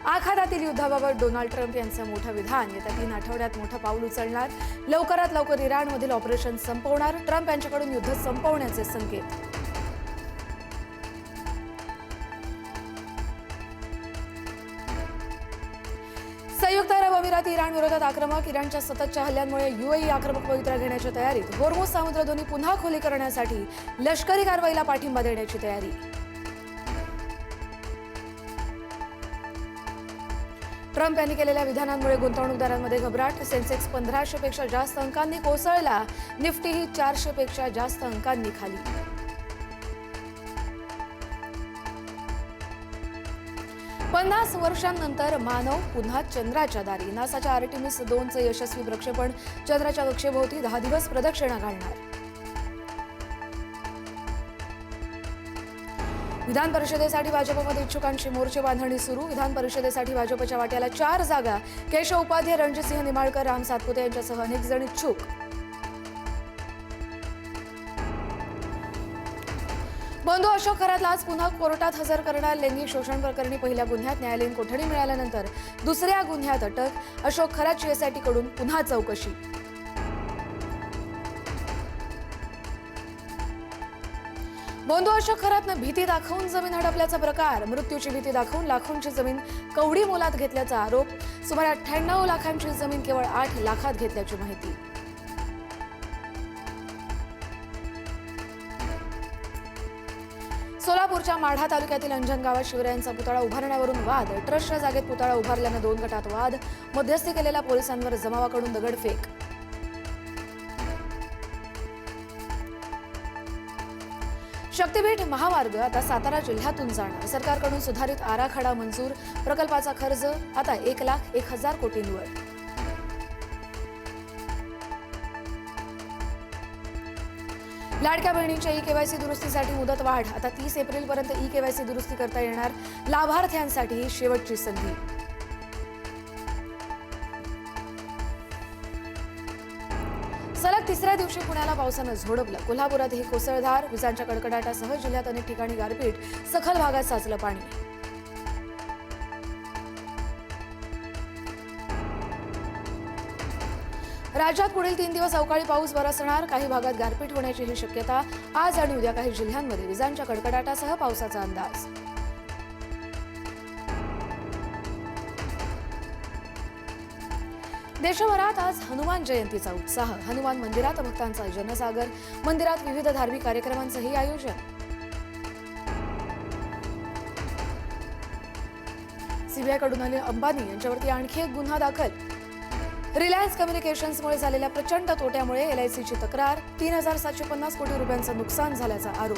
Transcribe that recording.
आखातातील युद्धाबाबत Donald Trump यांचं मोठं विधान. येत्या 3 आठवड्यात मोठं पाऊल उचलणार. लवकरात लवकर इराणमधील ऑपरेशन संपवणार. ट्रम्प यांच्याकडून युद्ध संपवण्याचे संकेत. संयुक्त अरब अमिराती इराण विरोधात आक्रमक. इराणच्या सततच्या हल्ल्यांमुळे यूएई आक्रमक पवित्रा घेण्याच्या तयारीत. होर्मुझ सामुद्रधुनी पुन्हा खुली करण्यासाठी लष्करी कारवाईला पाठिंबा देण्याची तयारी. ट्रम्प यांनी केलेल्या विधानांमुळे गुंतवणूकदारांमध्ये घबराट. सेन्सेक्स 1500 पेक्षा जास्त अंकांनी कोसळला. निफ्टीही 400 पेक्षा जास्त अंकांनी खाली. पन्नास वर्षांनंतर मानव पुन्हा चंद्राच्या दारी. नासाच्या आर्टेमिस 2चं यशस्वी प्रक्षेपण चंद्राच्या कक्षेभोवती 10 दिवस प्रदक्षिणा घालणार. विधान परिषदेसाठी भाजपमध्ये इच्छुकांची मोर्चे बांधणी सुरू. विधान परिषदेसाठी भाजपच्या वाट्याला 4 जागा. केशव उपाध्ये, रणजितसिंह निंबाळकर, राम सातपुते यांच्यासह अनेक जण इच्छुक. बंधू अशोक खरातला आज पुन्हा कोर्टात हजर करणार. लैंगिक शोषण प्रकरणी पहिल्या गुन्ह्यात न्यायालयीन कोठडी मिळाल्यानंतर दुसऱ्या गुन्ह्यात अटक. अशोक खरातची एसआयटीकडून पुन्हा चौकशी. बंधू अशोक खरातनं भीती दाखवून जमीन हडपल्याचा प्रकार. मृत्यूची भीती दाखवून लाखोंची जमीन कवडी मोलात घेतल्याचा आरोप. सुमारे 98 लाखांची जमीन केवळ 8 लाखात घेतल्याची माहिती. सोलापूरच्या माढा तालुक्यातील अंजन गावात शिवरायांचा पुतळा उभारण्यावरून वाद. ट्रस्टच्या जागेत पुतळा उभारल्यानं 2 गटात वाद. मध्यस्थी केलेल्या पोलिसांवर जमावाकडून दगडफेक. शक्तीपीठ महामार्ग आता सातारा जिल्ह्यातून जाणार. सरकारकडून सुधारित आराखडा मंजूर. प्रकल्पाचा खर्च आता 1,01,000 कोटींवर. लाडक्या बहिणींच्या ई-केवायसी दुरुस्तीसाठी मुदत वाढ. आता 30 एप्रिलपर्यंत ई-केवायसी दुरुस्ती करता येणार. लाभार्थ्यांसाठी ही शेवटची संधी. सलग तिसऱ्या दिवशी पुण्याला पावसानं झोडपलं. कोल्हापुरातही कोसळधार. विजांच्या कडकडाटासह जिल्ह्यात अनेक ठिकाणी गारपीट. सखल भागात साचलं पाणी. राज्यात पुढील 3 दिवस अवकाळी पाऊस बरसणार. काही भागात गारपीट होण्याचीही शक्यता. आज आणि उद्या काही जिल्ह्यांमध्ये विजांच्या कडकडाटासह पावसाचा अंदाज. देशभरात आज हनुमान जयंतीचा उत्साह. हनुमान मंदिरात भक्तांचा जनसागर. मंदिरात विविध धार्मिक कार्यक्रमांचंही आयोजन. सीबीआयकडून अनिल अंबानी यांच्यावरती आणखी एक गुन्हा दाखल. रिलायन्स कम्युनिकेशन्समुळे झालेल्या प्रचंड तोट्यामुळे LICची तक्रार. 3,750 कोटी रुपयांचं नुकसान झाल्याचा आरोप.